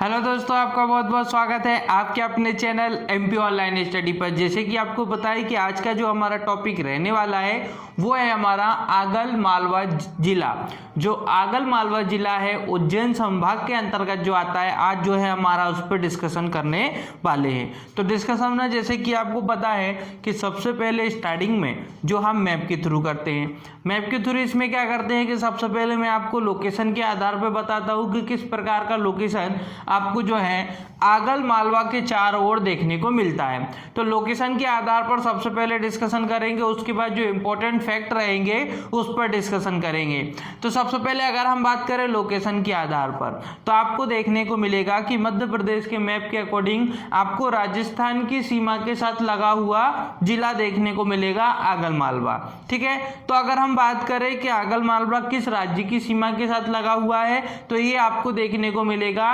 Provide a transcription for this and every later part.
Hello दोस्तों, आपका बहुत बहुत स्वागत है आपके अपने चैनल एमपी ऑनलाइन स्टडी पर। जैसे कि आपको पता है कि आज का जो हमारा टॉपिक रहने वाला है वो है हमारा आगल मालवा जिला। जो आगल मालवा जिला है उज्जैन संभाग के अंतर्गत जो आता है, आज जो है हमारा उस पर डिस्कशन करने वाले हैं। तो डिस्कशन में जैसे कि आपको पता है कि सबसे पहले स्टार्टिंग में जो हम मैप के थ्रू करते हैं, मैप के थ्रू इसमें क्या करते हैं कि सबसे पहले मैं आपको लोकेशन के आधार पर बताता हूँ कि किस प्रकार का लोकेशन आपको जो है आगल मालवा के चारों ओर देखने को मिलता है। तो लोकेशन के आधार पर सबसे पहले डिस्कशन करेंगे, उसके बाद जो इंपॉर्टेंट फैक्ट रहेंगे उस पर डिस्कशन करेंगे। तो सबसे पहले अगर हम बात करें लोकेशन के आधार पर, तो आपको देखने को मिलेगा कि मध्य प्रदेश के मैप के अकॉर्डिंग आपको राजस्थान की सीमा के साथ लगा हुआ जिला देखने को मिलेगा आगल मालवा। ठीक है, तो अगर हम बात करें कि आगल मालवा किस राज्य की सीमा के साथ लगा हुआ है, तो ये आपको देखने को मिलेगा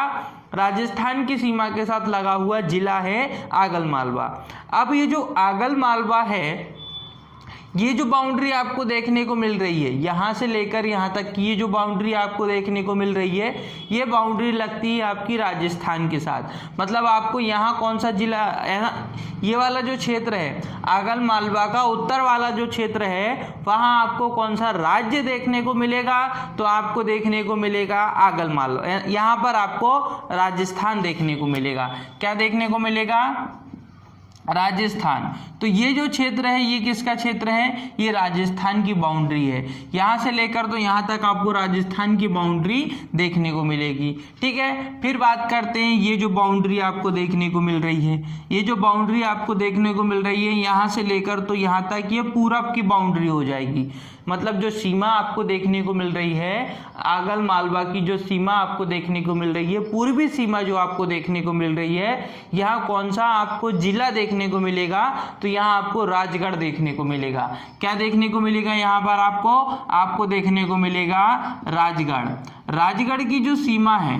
राजस्थान की सीमा के साथ लगा हुआ जिला है आगल मालवा। अब ये जो आगल मालवा है, ये जो बाउंड्री आपको देखने को मिल रही है यहाँ से लेकर यहाँ तक की, ये जो बाउंड्री आपको देखने को मिल रही है ये बाउंड्री लगती है आपकी राजस्थान के साथ। मतलब आपको यहाँ कौन सा जिला है ना, ये वाला जो क्षेत्र है आगल मालवा का उत्तर वाला जो क्षेत्र है वहाँ आपको कौन सा राज्य देखने को मिलेगा, तो आपको देखने को मिलेगा आगल मालवा। यहाँ पर आपको राजस्थान देखने को मिलेगा। क्या देखने को मिलेगा? राजस्थान। तो ये जो क्षेत्र है ये किसका क्षेत्र है? ये राजस्थान की बाउंड्री है। यहाँ से लेकर तो यहाँ तक आपको राजस्थान की बाउंड्री देखने को मिलेगी। ठीक है, फिर बात करते हैं ये जो बाउंड्री आपको देखने को मिल रही है, ये जो बाउंड्री आपको देखने को मिल रही है यहाँ से लेकर तो यहाँ तक ये पूरब की बाउंड्री हो जाएगी। मतलब जो सीमा आपको देखने को मिल रही है आगल मालवा की, जो सीमा आपको देखने को मिल रही है, पूर्वी सीमा जो आपको देखने को मिल रही है, यहाँ कौन सा आपको जिला देखने को मिलेगा? तो यहाँ आपको राजगढ़ देखने को मिलेगा। क्या देखने को मिलेगा? यहाँ पर आपको देखने को मिलेगा राजगढ़। राजगढ़ की जो सीमा है,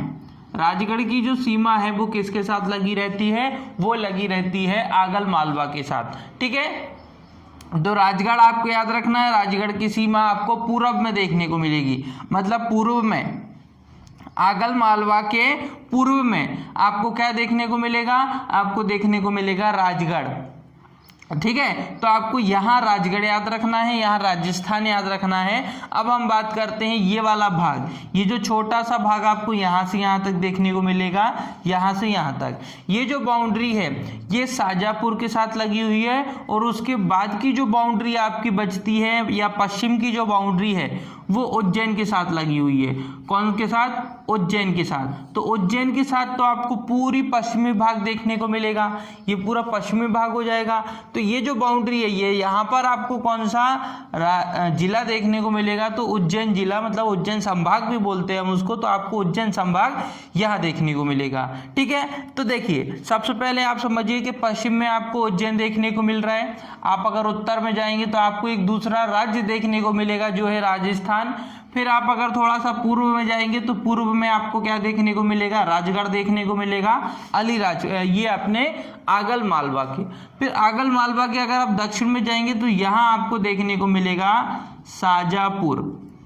राजगढ़ की जो सीमा है वो किसके साथ लगी रहती है? वो लगी रहती है आगल मालवा के साथ। ठीक है, तो राजगढ़ आपको याद रखना है, राजगढ़ की सीमा आपको पूर्व में देखने को मिलेगी। मतलब पूर्व में आगल मालवा के पूर्व में आपको क्या देखने को मिलेगा? आपको देखने को मिलेगा राजगढ़। ठीक है, तो आपको यहाँ राजगढ़ याद रखना है, यहाँ राजस्थान याद रखना है। अब हम बात करते हैं ये वाला भाग, ये जो छोटा सा भाग आपको यहाँ से यहाँ तक देखने को मिलेगा, यहाँ से यहाँ तक ये जो बाउंड्री है ये शाजापुर के साथ लगी हुई है। और उसके बाद की जो बाउंड्री आपकी बचती है या पश्चिम की जो बाउंड्री है वो उज्जैन के साथ लगी हुई है। कौन के साथ? उज्जैन के साथ। तो उज्जैन के साथ तो आपको पूरी पश्चिमी भाग देखने को मिलेगा, ये पूरा पश्चिमी भाग हो जाएगा। तो ये जो बाउंड्री है ये यहाँ पर आपको कौन सा जिला देखने को मिलेगा? तो उज्जैन जिला, मतलब उज्जैन संभाग भी बोलते हैं हम उसको। तो आपको उज्जैन संभाग यहाँ देखने को मिलेगा। ठीक है, तो देखिए सबसे पहले आप समझिए कि पश्चिम में आपको उज्जैन देखने को मिल रहा है। आप अगर उत्तर में जाएंगे तो आपको एक दूसरा राज्य देखने को मिलेगा जो है राजस्थान। फिर आप अगर थोड़ा सा पूर्व में जाएंगे तो पूर्व में आपको क्या देखने को मिलेगा? राजगढ़ देखने को मिलेगा, अलीराज, ये अपने आगल मालवा के। फिर आगल मालवा के अगर आप दक्षिण में जाएंगे तो यहाँ आपको देखने को मिलेगा शाजापुर।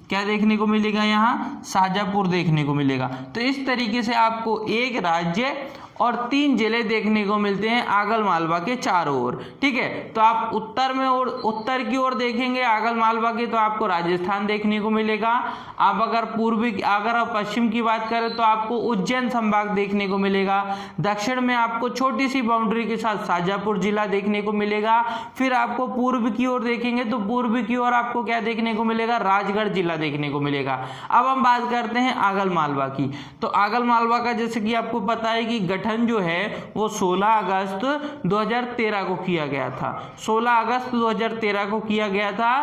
क्या देखने को मिलेगा? यहाँ शाजापुर देखने को मिलेगा। तो इस तरीके से आपको एक राज्य और 3 जिले देखने को मिलते हैं आगल मालवा के चारों ओर। ठीक है, तो आप उत्तर में और उत्तर की ओर देखेंगे आगल मालवा के तो आपको राजस्थान देखने को मिलेगा। आप अगर आप पश्चिम की बात करें तो आपको उज्जैन संभाग देखने को मिलेगा। दक्षिण में आपको छोटी सी बाउंड्री के साथ शाजापुर जिला देखने को मिलेगा। फिर आपको पूर्व की ओर देखेंगे तो पूर्व की ओर आपको क्या देखने को मिलेगा? राजगढ़ जिला देखने को मिलेगा। अब हम बात करते हैं आगल मालवा की। तो आगल मालवा का जैसे कि आपको पता है कि गठन जो है वो 16 अगस्त 2013 को किया गया था। 16 अगस्त 2013 को किया गया था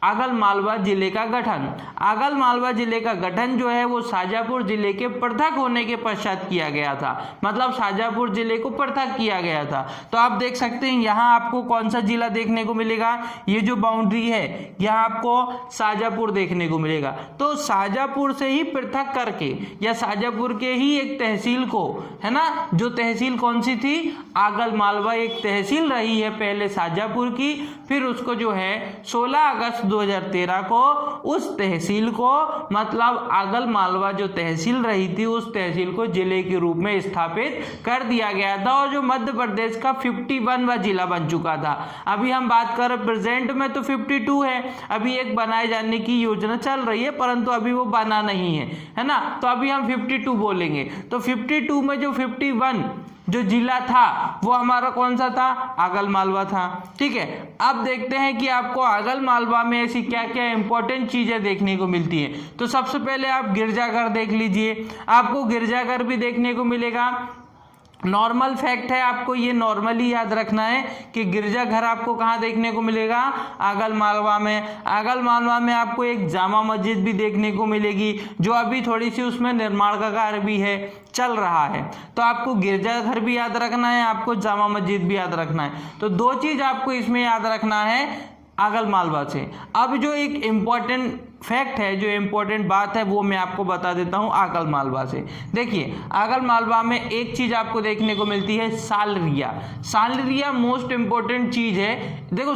आगल मालवा जिले का गठन। आगल मालवा जिले का गठन जो है वो शाजापुर जिले के पृथक होने के पश्चात किया गया था। मतलब शाजापुर जिले को पृथक किया गया था। तो आप देख सकते हैं यहाँ आपको कौन सा जिला देखने को मिलेगा? ये जो बाउंड्री है यहाँ आपको शाजापुर देखने को मिलेगा। तो शाजापुर से ही पृथक करके या शाजापुर के ही एक तहसील को, है ना, जो तहसील कौन सी थी? आगल मालवा एक तहसील रही है पहले शाजापुर की। फिर उसको जो है 16 अगस्त 2013 को उस तहसील को, मतलब आगल मालवा जो तहसील रही थी उस तहसील को जिले के रूप में स्थापित कर दिया गया था, और जो मध्य प्रदेश का 51वां जिला बन चुका था। अभी हम बात करें प्रेजेंट में तो 52 है, अभी एक बनाए जाने की योजना चल रही है परंतु अभी वो बना नहीं है ना, तो अभी हम 52 बोलेंगे। तो 52 में जो 51 जो जिला था वो हमारा कौन सा था, आगल मालवा था। ठीक है, अब देखते हैं कि आपको आगल मालवा में ऐसी क्या क्या इंपॉर्टेंट चीजें देखने को मिलती हैं। तो सबसे पहले आप गिरजाघर देख लीजिए, आपको गिरजाघर भी देखने को मिलेगा। नॉर्मल फैक्ट है, आपको ये नॉर्मली याद रखना है कि गिरजाघर आपको कहाँ देखने को मिलेगा, आगल मालवा में। आगल मालवा में आपको एक जामा मस्जिद भी देखने को मिलेगी, जो अभी थोड़ी सी उसमें निर्माण का कार्य भी है, चल रहा है। तो आपको गिरजाघर भी याद रखना है, आपको जामा मस्जिद भी याद रखना है। तो दो चीज आपको इसमें याद रखना है आगल मालवा से। अब जो एक इम्पॉर्टेंट फैक्ट है, जो इम्पोर्टेंट बात है, वो मैं आपको बता देता हूँ आगल मालवा से। देखिए, आगल मालवा में एक चीज आपको देखने को मिलती है, सालरिया। सालरिया मोस्ट इम्पोर्टेंट चीज है। देखो,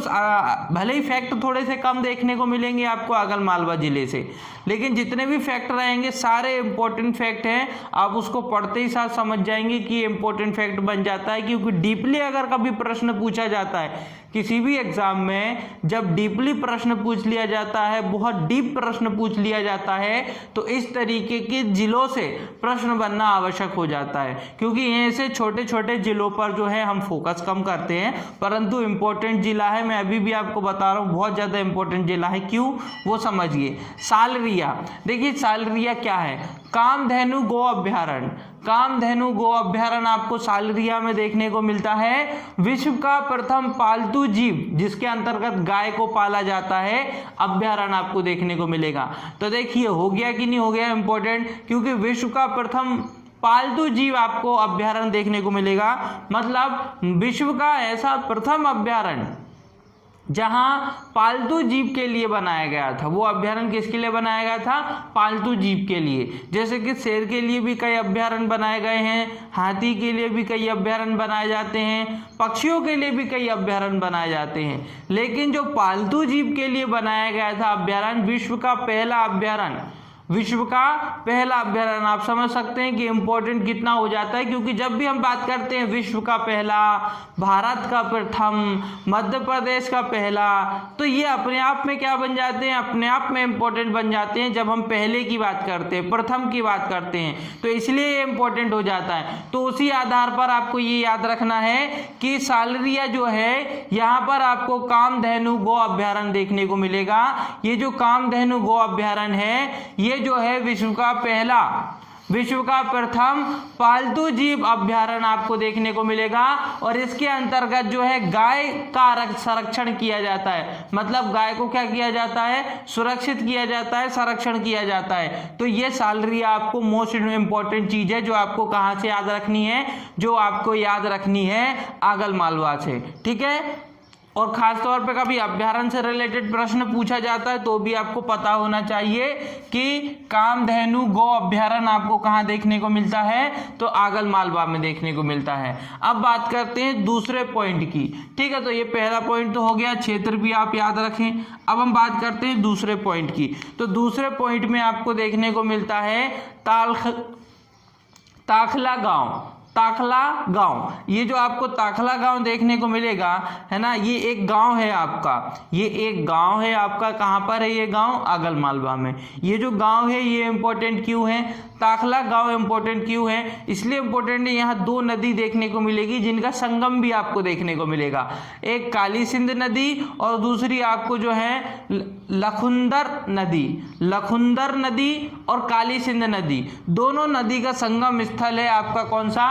भले ही फैक्ट थोड़े से कम देखने को मिलेंगे आपको आगल मालवा जिले से, लेकिन जितने भी फैक्ट रहेंगे सारे इंपॉर्टेंट फैक्ट हैं। आप उसको पढ़ते ही साथ समझ जाएंगे कि इंपॉर्टेंट फैक्ट बन जाता है, क्योंकि डीपली अगर कभी प्रश्न पूछा जाता है किसी भी एग्जाम में, जब डीपली प्रश्न पूछ लिया जाता है, बहुत डीप प्रश्न पूछ लिया जाता है, तो इस तरीके के जिलों से प्रश्न बनना आवश्यक हो जाता है, क्योंकि ऐसे छोटे छोटे जिलों पर जो है हम फोकस कम करते हैं, परंतु इंपॉर्टेंट जिला है, मैं अभी भी आपको बता रहा हूँ बहुत ज़्यादा इंपॉर्टेंट जिला है। क्यों, वो समझिए। सालरिया, देखिए सालरिया क्या है, कामधेनु गो अभ्यारण्य। कामधेनु गो अभ्यारण्य आपको सालरिया में देखने को मिलता है। विश्व का प्रथम पालतू जीव जिसके अंतर्गत गाय को पाला जाता है, अभ्यारण्य आपको देखने को मिलेगा। तो देखिए, हो गया कि नहीं हो गया इंपॉर्टेंट, क्योंकि विश्व का प्रथम पालतू जीव आपको अभ्यारण्य देखने को मिलेगा, मतलब विश्व का ऐसा प्रथम अभ्यारण्य जहां पालतू जीव के लिए बनाया गया था। वो अभ्यारण्य किसके लिए बनाया गया था, पालतू जीव के लिए। जैसे कि शेर के लिए भी कई अभ्यारण्य बनाए गए हैं, हाथी के लिए भी कई अभ्यारण्य बनाए जाते हैं, पक्षियों के लिए भी कई अभ्यारण्य बनाए जाते हैं, लेकिन जो पालतू जीव के लिए बनाया गया था अभ्यारण्य, विश्व का पहला अभ्यारण्य, विश्व का पहला अभ्यारण्य। आप समझ सकते हैं कि इंपॉर्टेंट कितना हो जाता है, क्योंकि जब भी हम बात करते हैं विश्व का पहला, भारत का प्रथम, मध्य प्रदेश का पहला, तो ये अपने आप में क्या बन जाते हैं, अपने आप में इंपॉर्टेंट बन जाते हैं जब हम पहले की बात करते हैं, प्रथम की बात करते हैं, तो इसलिए ये इंपॉर्टेंट हो जाता है। तो उसी आधार पर आपको ये याद रखना है कि सालरिया जो है, यहाँ पर आपको कामधेनु गो अभ्यारण्य देखने को मिलेगा। ये जो कामधेनु गो अभ्यारण्य है, ये जो है विश्व का पहला, विश्व का प्रथम पालतू जीव अभ्यारण्य आपको देखने को मिलेगा, और इसके अंतर्गत जो है गाय का संरक्षण किया जाता है। मतलब गाय को क्या किया जाता है, सुरक्षित किया जाता है, संरक्षण किया जाता है। तो ये सालरिया आपको मोस्ट इंपॉर्टेंट चीज है, जो आपको कहां से याद रखनी है, जो आपको याद रखनी है आगल मालवा से। ठीक है, और खास तौर पे कभी अभ्यारण्य से रिलेटेड प्रश्न पूछा जाता है तो भी आपको पता होना चाहिए कि कामधेनु गो अभ्यारण्य आपको कहाँ देखने को मिलता है, तो आगल मालवा में देखने को मिलता है। अब बात करते हैं दूसरे पॉइंट की। ठीक है, तो ये पहला पॉइंट तो हो गया, क्षेत्र भी आप याद रखें। अब हम बात करते हैं दूसरे पॉइंट की। तो दूसरे पॉइंट में आपको देखने को मिलता है ताखला गांव। ताखला गांव, ये जो आपको ताखला गांव देखने को मिलेगा है ना, ये एक गांव है आपका, ये एक गांव है आपका। कहां पर है ये गांव, आगल मालवा में। ये जो गांव है ये इंपॉर्टेंट क्यों है, ताखला गांव इंपॉर्टेंट क्यों है, इसलिए इंपॉर्टेंट है, यहाँ दो नदी देखने को मिलेगी जिनका संगम भी आपको देखने को मिलेगा। एक काली सिंध नदी और दूसरी आपको जो है लखुंदर नदी। लखुंदर नदी और काली सिंध नदी, दोनों नदी का संगम स्थल है आपका कौन सा,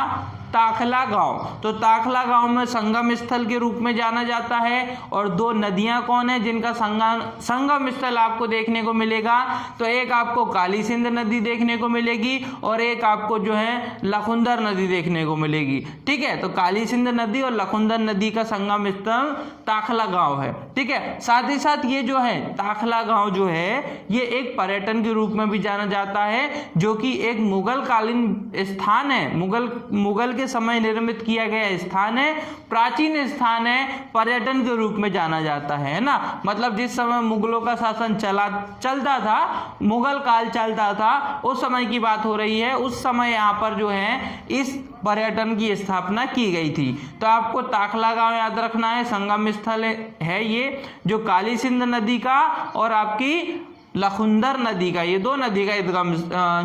ताखला गांव। तो ताखला गांव में संगम स्थल के रूप में जाना जाता है। और दो नदियां कौन है जिनका संगम स्थल आपको देखने को मिलेगा, तो एक आपको काली सिंध नदी देखने को मिलेगी और एक आपको जो है लखुंदर नदी देखने को मिलेगी। ठीक है, तो काली सिंध नदी और लखुंदर नदी का संगम स्थल ताखला गांव है। ठीक है, साथ ही साथ ये जो है ताखला गांव जो है ये एक पर्यटन के रूप में भी जाना जाता है, जो कि एक मुगल कालीन स्थान है। मुगल के समय निर्मित किया गया स्थान है, प्राचीन स्थान है, पर्यटन के रूप में जाना जाता है ना। मतलब जिस समय मुगलों का शासन चलता था, मुगल काल चलता था, उस समय की बात हो रही है। उस समय यहाँ पर जो है इस पर्यटन की स्थापना की गई थी। तो आपको ताखला गांव याद रखना है, संगम स्थल है ये जो काली सिंध नदी का और आपकी लखुंदर नदी का, ये दो नदी का इदगम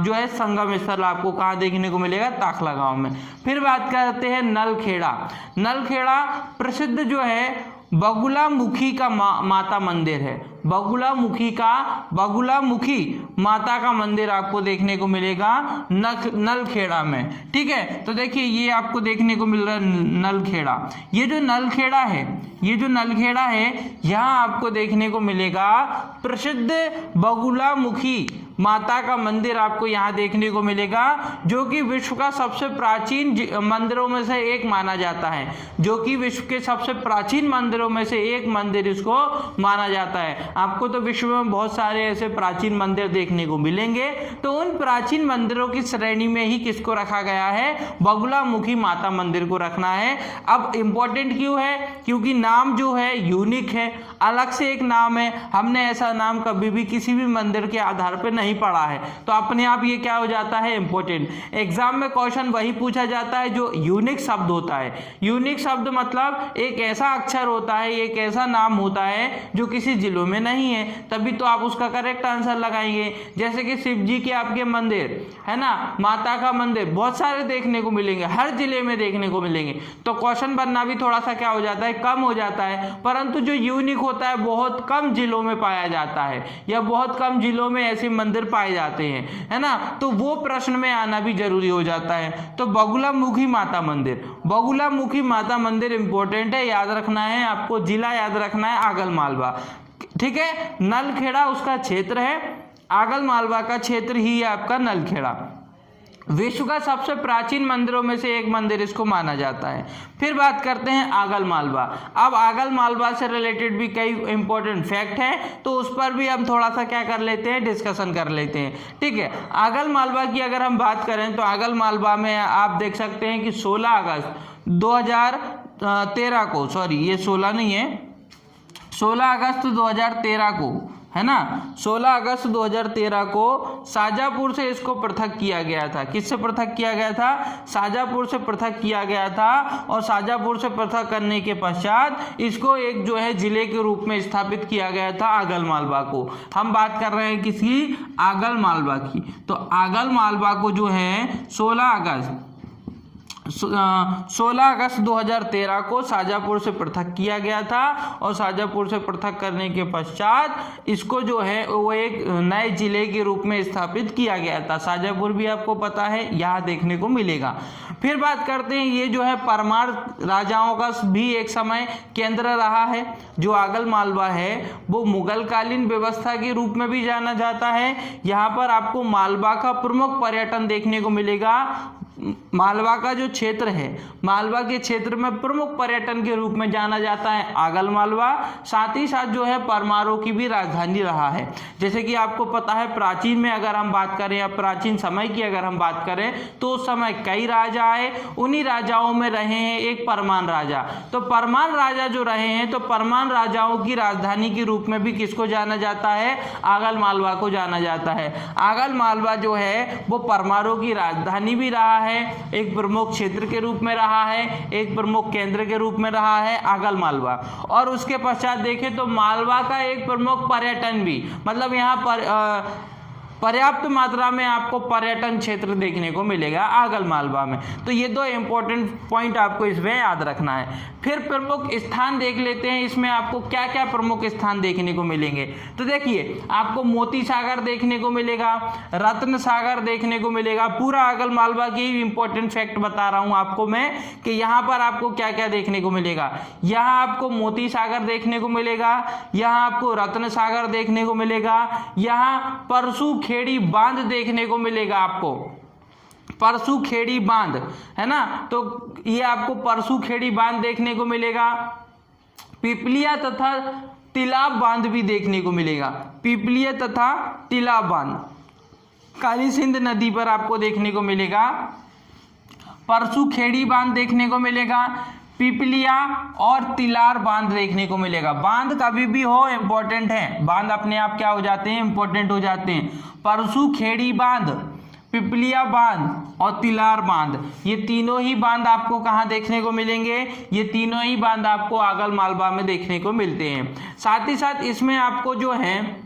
जो है संगम स्थल आपको कहाँ देखने को मिलेगा, ताखला गांव में। फिर बात करते हैं नलखेड़ा। नलखेड़ा प्रसिद्ध जो है बगुलामुखी का माता मंदिर है। बगुलामुखी माता का मंदिर आपको देखने को मिलेगा नलखेड़ा में। ठीक है, तो देखिए ये आपको देखने को मिल रहा है नलखेड़ा। ये जो नलखेड़ा है यहाँ आपको देखने को मिलेगा प्रसिद्ध बगुलामुखी माता का मंदिर आपको यहाँ देखने को मिलेगा, जो कि विश्व का सबसे प्राचीन मंदिरों में से एक माना जाता है। जो कि विश्व के सबसे प्राचीन मंदिरों में से एक मंदिर इसको माना जाता है। आपको तो विश्व में बहुत सारे ऐसे प्राचीन मंदिर देखने को मिलेंगे, तो उन प्राचीन मंदिरों की श्रेणी में ही किसको रखा गया है, बगुलामुखी माता मंदिर को रखना है। अब इम्पोर्टेंट क्यों है, क्योंकि नाम जो है यूनिक है, अलग से एक नाम है। हमने ऐसा नाम कभी भी किसी भी मंदिर के आधार पर नहीं पढ़ा है, तो अपने आप ये क्या हो जाता है, इंपॉर्टेंट। एग्जाम में क्वेश्चन वही पूछा जाता है जो यूनिक शब्द होता है। यूनिक शब्द मतलब एक ऐसा अक्षर होता है, एक ऐसा नाम होता है जो किसी जिलों में नहीं है, तभी तो आप उसका करेक्ट आंसर लगाएंगे। जैसे कि शिव जी के आपके मंदिर है ना, माता का मंदिर बहुत सारे देखने को मिलेंगे, हर जिले में देखने को मिलेंगे, तो क्वेश्चन बनना भी थोड़ा सा क्या हो जाता है, कम हो जाता है। परंतु जो यूनिक होता है बहुत कम जिलों में पाया जाता है, या बहुत कम जिलों में ऐसे मंदिर पाए जाते हैं, है ना, तो वो प्रश्न में आना भी जरूरी हो जाता है। तो बगुलामुखी माता मंदिर इंपॉर्टेंट है, याद रखना है आपको। जिला याद रखना है आगल मालवा। ठीक है, नलखेड़ा उसका क्षेत्र है, आगल मालवा का क्षेत्र ही है आपका नलखेड़ा। विश्व का सबसे प्राचीन मंदिरों में से एक मंदिर इसको माना जाता है। फिर बात करते हैं आगल मालवा। अब आगल मालवा से रिलेटेड भी कई इंपॉर्टेंट फैक्ट हैं, तो उस पर भी हम थोड़ा सा क्या कर लेते हैं, डिस्कशन कर लेते हैं। ठीक है, आगल मालवा की अगर हम बात करें तो आगल मालवा में आप देख सकते हैं कि 16 अगस्त 2013 को, सॉरी ये 16 नहीं है, 16 अगस्त 2013 को, है ना, 16 अगस्त 2013 को शाजापुर से इसको पृथक किया गया था। किससे पृथक किया गया था, शाजापुर से पृथक किया गया था। और शाजापुर से पृथक करने के पश्चात इसको एक जो है जिले के रूप में स्थापित किया गया था आगल मालवा को। हम बात कर रहे हैं किसकी, आगल मालवा की। तो आगल मालवा को जो है 16 अगस्त 2013 को शाजापुर से पृथक किया गया था, और शाजापुर से पृथक करने के पश्चात इसको जो है वो एक नए जिले के रूप में स्थापित किया गया था। शाजापुर भी आपको पता है यहाँ देखने को मिलेगा। फिर बात करते हैं, ये जो है परमार राजाओं का भी एक समय केंद्र रहा है। जो आगल मालवा है वो मुगल कालीन व्यवस्था के रूप में भी जाना जाता है। यहाँ पर आपको मालवा का प्रमुख पर्यटन देखने को मिलेगा। मालवा का जो क्षेत्र है, मालवा के क्षेत्र में प्रमुख पर्यटन के रूप में जाना जाता है आगल मालवा। साथ ही साथ जो है परमारों की भी राजधानी रहा है। जैसे कि आपको पता है प्राचीन में अगर हम बात करें या प्राचीन समय की अगर हम बात करें तो उस समय कई राजा आए, उन्हीं राजाओं में रहे हैं एक परमान राजा। तो परमान राजा जो रहे हैं, तो परमान राजाओं की राजधानी के रूप में भी किसको जाना जाता है, आगल मालवा को जाना जाता है। आगल मालवा जो है वो परमारों की राजधानी भी रहा है, एक प्रमुख क्षेत्र के रूप में रहा है, एक प्रमुख केंद्र के रूप में रहा है आगल मालवा। और उसके पश्चात देखें तो मालवा का एक प्रमुख पर्यटन भी, मतलब यहाँ पर पर्याप्त मात्रा में आपको पर्यटन क्षेत्र देखने को मिलेगा आगल मालवा में। तो ये दो इंपॉर्टेंट पॉइंट आपको इसमें याद रखना है। फिर प्रमुख स्थान देख लेते हैं, इसमें आपको क्या क्या प्रमुख स्थान देखने को मिलेंगे। तो देखिए आपको मोती सागर देखने को मिलेगा, रत्न सागर देखने को मिलेगा। पूरा आगल मालवा की इंपॉर्टेंट फैक्ट बता रहा हूँ आपको मैं कि यहाँ पर आपको क्या क्या देखने को मिलेगा। यहाँ आपको मोती सागर देखने को मिलेगा, यहाँ आपको रत्न सागर देखने को मिलेगा, यहाँ परसू खेड़ी बांध देखने को मिलेगा आपको, परसू खेड़ी बांध, है ना, तो ये आपको परसू खेड़ी बांध देखने को मिलेगा। पिपलिया तथा तिलाब बांध भी देखने को मिलेगा, पिपलिया तथा तिलाब बांध काली सिंध नदी पर आपको देखने को मिलेगा। परसुखेड़ी बांध देखने को मिलेगा, पिपलिया और तिलार बांध देखने को मिलेगा। बांध कभी भी हो इंपॉर्टेंट है, बांध अपने आप क्या हो जाते हैं, इंपॉर्टेंट हो जाते हैं। परसुखेड़ी बांध, पिपलिया बांध और तिलार बांध, ये तीनों ही बांध आपको कहाँ देखने को मिलेंगे, ये तीनों ही बांध आपको आगल मालवा में देखने को मिलते हैं। साथ ही साथ इसमें आपको जो है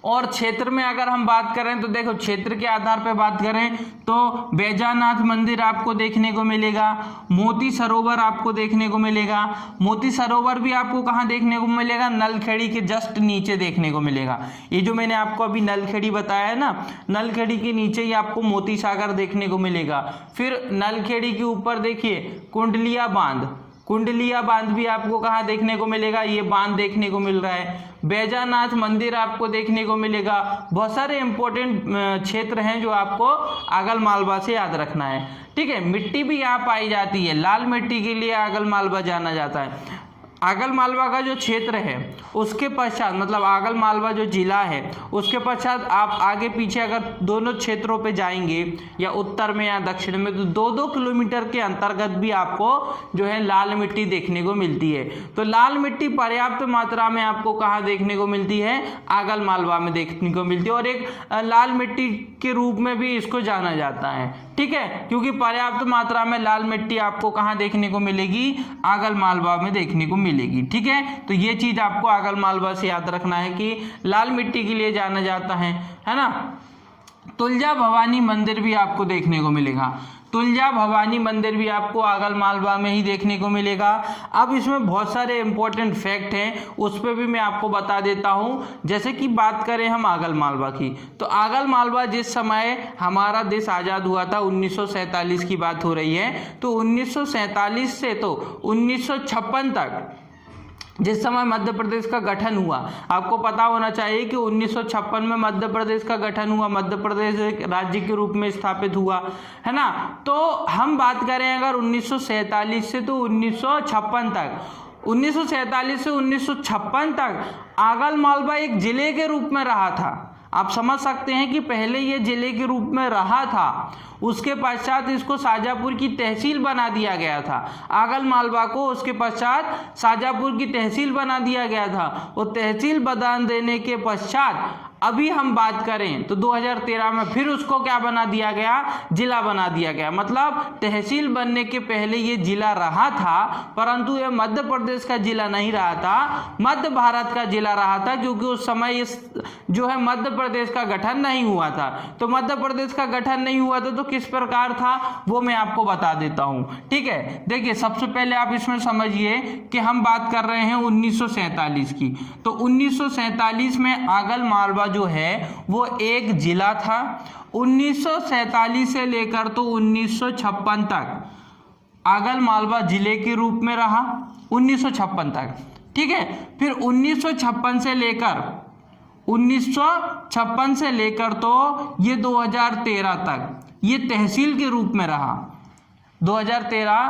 और क्षेत्र में अगर हम बात करें तो देखो, क्षेत्र के आधार पर बात करें तो बैजनाथ मंदिर आपको देखने को मिलेगा, मोती सरोवर आपको देखने को मिलेगा। मोती सरोवर भी आपको कहाँ देखने को मिलेगा, नलखेड़ी के जस्ट नीचे देखने को मिलेगा। ये जो मैंने आपको अभी नलखेड़ी बताया है ना, नलखेड़ी के नीचे ही आपको मोती सागर देखने को मिलेगा। फिर नलखेड़ी के ऊपर देखिए कुंडलिया बांध, कुंडलिया बांध भी आपको कहाँ देखने को मिलेगा, ये बांध देखने को मिल रहा है। बैजनाथ मंदिर आपको देखने को मिलेगा। बहुत सारे इंपॉर्टेंट क्षेत्र हैं जो आपको आगल मालवा से याद रखना है। ठीक है, मिट्टी भी यहाँ पाई जाती है, लाल मिट्टी के लिए आगल मालवा जाना जाता है। आगल मालवा का जो क्षेत्र है उसके पश्चात, मतलब आगल मालवा जो जिला है उसके पश्चात आप आगे पीछे अगर दोनों क्षेत्रों पे जाएंगे या उत्तर में या दक्षिण में, तो 2-2 किलोमीटर के अंतर्गत भी आपको जो है लाल मिट्टी देखने को मिलती है। तो लाल मिट्टी पर्याप्त मात्रा में आपको कहाँ देखने को मिलती है, आगल मालवा में देखने को मिलती है। और एक लाल मिट्टी के रूप में भी इसको जाना जाता है। ठीक है, क्योंकि पर्याप्त मात्रा में लाल मिट्टी आपको कहाँ देखने को मिलेगी, आगल मालवा में देखने को मिलेगी। ठीक है, तो ये चीज आपको आगल मालवा से याद रखना है कि लाल मिट्टी के लिए जाना जाता है ना। तुलजा भवानी मंदिर भी आपको देखने को मिलेगा, तुलजा भवानी मंदिर भी आपको आगल मालवा में ही देखने को मिलेगा। अब इसमें बहुत सारे इंपॉर्टेंट फैक्ट हैं, उस पर भी मैं आपको बता देता हूं। जैसे कि बात करें हम आगल मालवा की, तो आगल मालवा जिस समय हमारा देश आज़ाद हुआ था, 1947 की बात हो रही है, तो 1947 से तो 1956 तक जिस समय मध्य प्रदेश का गठन हुआ, आपको पता होना चाहिए कि 1956 में मध्य प्रदेश का गठन हुआ, मध्य प्रदेश एक राज्य के रूप में स्थापित हुआ, है ना। तो हम बात करें अगर 1947 से तो 1956 तक, 1947 से 1956 तक आगल मालवा एक जिले के रूप में रहा था। आप समझ सकते हैं कि पहले ये जिले के रूप में रहा था, उसके पश्चात इसको शाजापुर की तहसील बना दिया गया था। आगल मालवा को उसके पश्चात शाजापुर की तहसील बना दिया गया था। और तहसील बना देने के पश्चात अभी हम बात करें तो 2013 में फिर उसको क्या बना दिया गया, जिला बना दिया गया। मतलब तहसील बनने के पहले ये जिला रहा था, परंतु ये मध्य प्रदेश का जिला नहीं रहा था, मध्य भारत का जिला रहा था, क्योंकि उस समय इस जो है मध्य प्रदेश का गठन नहीं हुआ था। तो मध्य प्रदेश का गठन नहीं हुआ था तो किस प्रकार था वो मैं आपको बता देता हूं। ठीक है, देखिए सबसे पहले आप इसमें समझिए कि हम बात कर रहे हैं 1947 की। तो 1947 में आगल मालवा जो है वो एक जिला था। 1947 से लेकर तो 1956 तक आगल मालवा जिले के रूप में रहा, 1956 तक। ठीक है, फिर 1956 से लेकर तो ये 2013 तक ये तहसील के रूप में रहा, 2013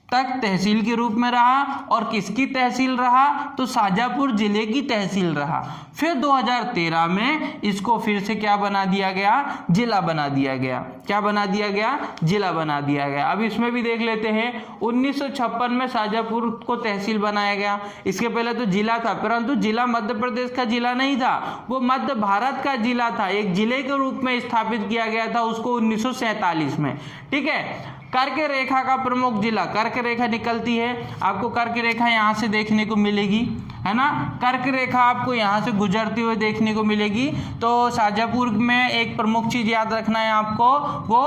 तक तहसील के रूप में रहा। और किसकी तहसील रहा, तो शाजापुर जिले की तहसील रहा। फिर 2013 में इसको फिर से क्या बना दिया गया, जिला बना दिया गया। क्या बना दिया गया, जिला बना दिया गया। अब इसमें भी देख लेते हैं, 1956 में शाजापुर को तहसील बनाया गया। इसके पहले तो जिला था, परंतु जिला मध्य प्रदेश का जिला नहीं था, वो मध्य भारत का जिला था, एक जिले के रूप में स्थापित किया गया था उसको 1947 में। ठीक है, कर्क रेखा का प्रमुख जिला, कर्क रेखा निकलती है, आपको कर्क रेखा यहाँ से देखने को मिलेगी, है ना। कर्क रेखा आपको यहाँ से गुजरती हुई देखने को मिलेगी। तो शाजापुर में एक प्रमुख चीज याद रखना है आपको, वो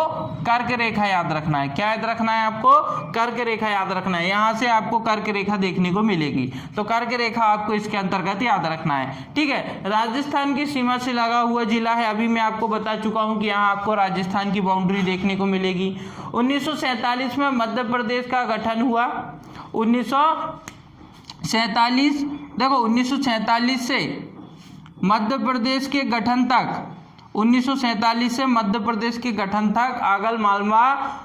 कर्क रेखा याद रखना है। क्या याद रखना है आपको, कर्क रेखा याद रखना है। यहाँ से आपको कर्क रेखा देखने को मिलेगी, तो कर्क रेखा आपको इसके अंतर्गत याद रखना है। ठीक है, राजस्थान की सीमा से लगा हुआ जिला है। अभी मैं आपको बता चुका हूँ कि यहाँ आपको राजस्थान की बाउंड्री देखने को मिलेगी। 1947 में मध्य प्रदेश का गठन हुआ। 1947 देखो, 1947 से मध्य प्रदेश के गठन तक, 1947 से मध्य प्रदेश के गठन तक आगल मालवा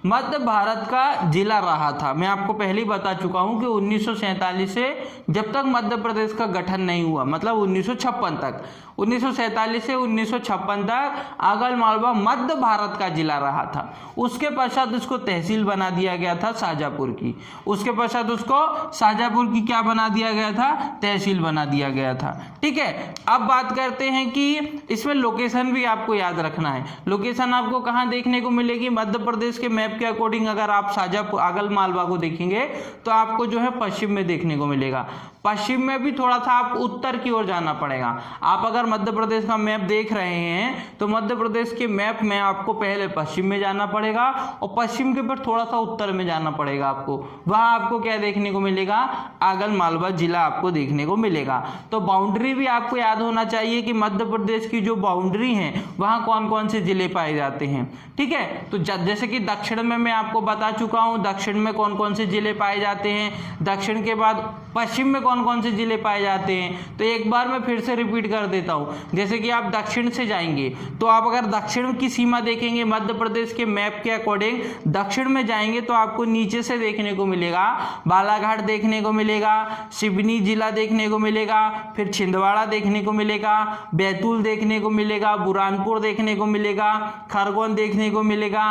मध्य भारत का जिला रहा था। मैं आपको पहले ही बता चुका हूं कि 1947 से जब तक मध्य प्रदेश का गठन नहीं हुआ, मतलब 1956 तक, 1947 से 1956 तक आगल मालवा मध्य भारत का जिला रहा था। उसके पश्चात उसको तहसील बना दिया गया था शाहजहांपुर की। उसके पश्चात उसको शाहजहांपुर की क्या बना दिया गया था, तहसील बना दिया गया था। ठीक है, अब बात करते हैं कि इसमें लोकेशन भी आपको याद रखना है। लोकेशन आपको कहाँ देखने को मिलेगी, मध्य प्रदेश के मैप के अकॉर्डिंग अगर आप शाहजहांपुर आगल मालवा को देखेंगे तो आपको जो है पश्चिम में देखने को मिलेगा। पश्चिम में भी थोड़ा सा आप उत्तर की ओर जाना पड़ेगा। आप अगर मध्य प्रदेश का मैप देख रहे हैं तो मध्य प्रदेश के मैप में आपको पहले पश्चिम में जाना पड़ेगा और पश्चिम के ऊपर थोड़ा सा उत्तर में जाना पड़ेगा आपको। वहां आपको क्या देखने को मिलेगा, आगल मालवा जिला आपको देखने को मिलेगा। तो बाउंड्री भी आपको याद होना चाहिए कि मध्य प्रदेश की जो बाउंड्री है वहां कौन कौन से जिले पाए जाते हैं। ठीक है, तो जैसे कि दक्षिण में मैं आपको बता चुका हूं दक्षिण में कौन कौन से जिले पाए जाते हैं। दक्षिण के बाद पश्चिम में कौन कौन से जिले पाए जाते हैं, तो एक बार मैं फिर से रिपीट कर देता हूं। जैसे कि आप दक्षिण से जाएंगे तो आप अगर दक्षिण की सीमा देखेंगे मध्य प्रदेश के मैप के अकॉर्डिंग, दक्षिण में जाएंगे तो आपको नीचे से देखने को मिलेगा बालाघाट देखने को मिलेगा, सिवनी जिला देखने को मिलेगा, फिर छिंदवाड़ा देखने को मिलेगा, बैतूल देखने को मिलेगा, बुरहानपुर देखने को मिलेगा, खरगोन देखने को मिलेगा,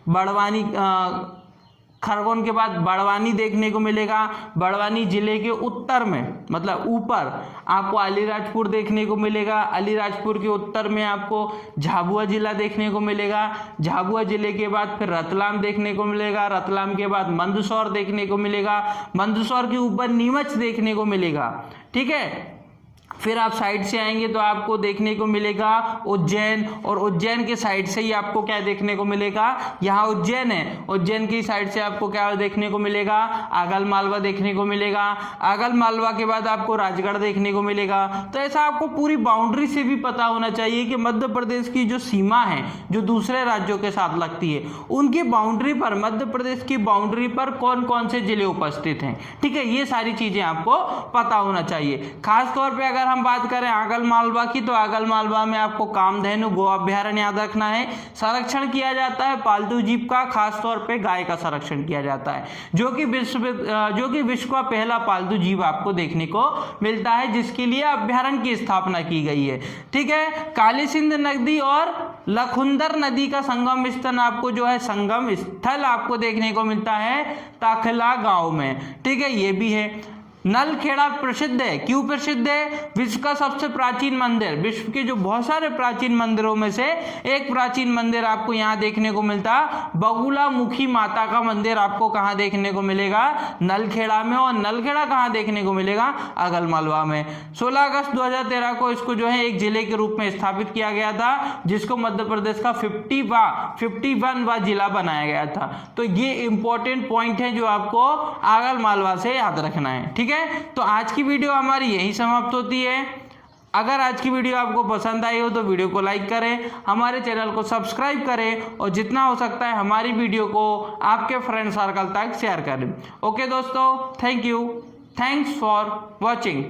बड़वानी खरगोन के बाद बड़वानी देखने को मिलेगा। बड़वानी जिले के उत्तर में मतलब ऊपर आपको अलीराजपुर देखने को मिलेगा। अलीराजपुर के उत्तर में आपको झाबुआ जिला देखने को मिलेगा। झाबुआ जिले के बाद फिर रतलाम देखने को मिलेगा। रतलाम के बाद मंदसौर देखने को मिलेगा। मंदसौर के ऊपर नीमच देखने को मिलेगा। ठीक है, फिर आप साइड से आएंगे तो आपको देखने को मिलेगा उज्जैन, और उज्जैन के साइड से ही आपको क्या देखने को मिलेगा, यहाँ उज्जैन है, उज्जैन की साइड से आपको क्या देखने को मिलेगा, आगल मालवा देखने को मिलेगा। आगल मालवा के बाद आपको राजगढ़ देखने को मिलेगा। तो ऐसा आपको पूरी बाउंड्री से भी पता होना चाहिए कि मध्य प्रदेश की जो सीमा है जो दूसरे राज्यों के साथ लगती है उनकी बाउंड्री पर, मध्य प्रदेश की बाउंड्री पर कौन कौन से जिले उपस्थित हैं। ठीक है, ये सारी चीजें आपको पता होना चाहिए। खास तौर पर अगर हम बात करें आगल मालवा की तो आगल मालवा में आपको कामधेनु गो अभ्यारण्य याद रखना है। संरक्षण किया जाता है पालतू जीव का, खास तौर पे गाय का संरक्षण किया जाता है, जो कि विश्व का पहला पालतू जीव आपको देखने को मिलता है, जिसके लिए अभ्यारण्य की स्थापना की गई है। ठीक है, काली सिंध नदी और लखुंदर नदी का संगम स्थल आपको जो है संगम स्थल आपको देखने को मिलता है ताखला गांव में। ठीक है, ये भी है। नलखेड़ा प्रसिद्ध है, क्यों प्रसिद्ध है, विश्व का सबसे प्राचीन मंदिर, विश्व के जो बहुत सारे प्राचीन मंदिरों में से एक प्राचीन मंदिर आपको यहाँ देखने को मिलता, बगुला मुखी माता का मंदिर आपको कहाँ देखने को मिलेगा, नलखेड़ा में। और नलखेड़ा कहाँ देखने को मिलेगा, आगल मालवा में। 16 अगस्त 2013 को इसको जो है एक जिले के रूप में स्थापित किया गया था, जिसको मध्य प्रदेश का 51वां जिला बनाया गया था। तो ये इंपॉर्टेंट पॉइंट है जो आपको आगल मालवा से याद रखना है। ठीक है, तो आज की वीडियो हमारी यही समाप्त होती है। अगर आज की वीडियो आपको पसंद आई हो तो वीडियो को लाइक करें, हमारे चैनल को सब्सक्राइब करें और जितना हो सकता है हमारी वीडियो को आपके फ्रेंड सर्कल तक शेयर करें। ओके दोस्तों, thank you, thanks for watching.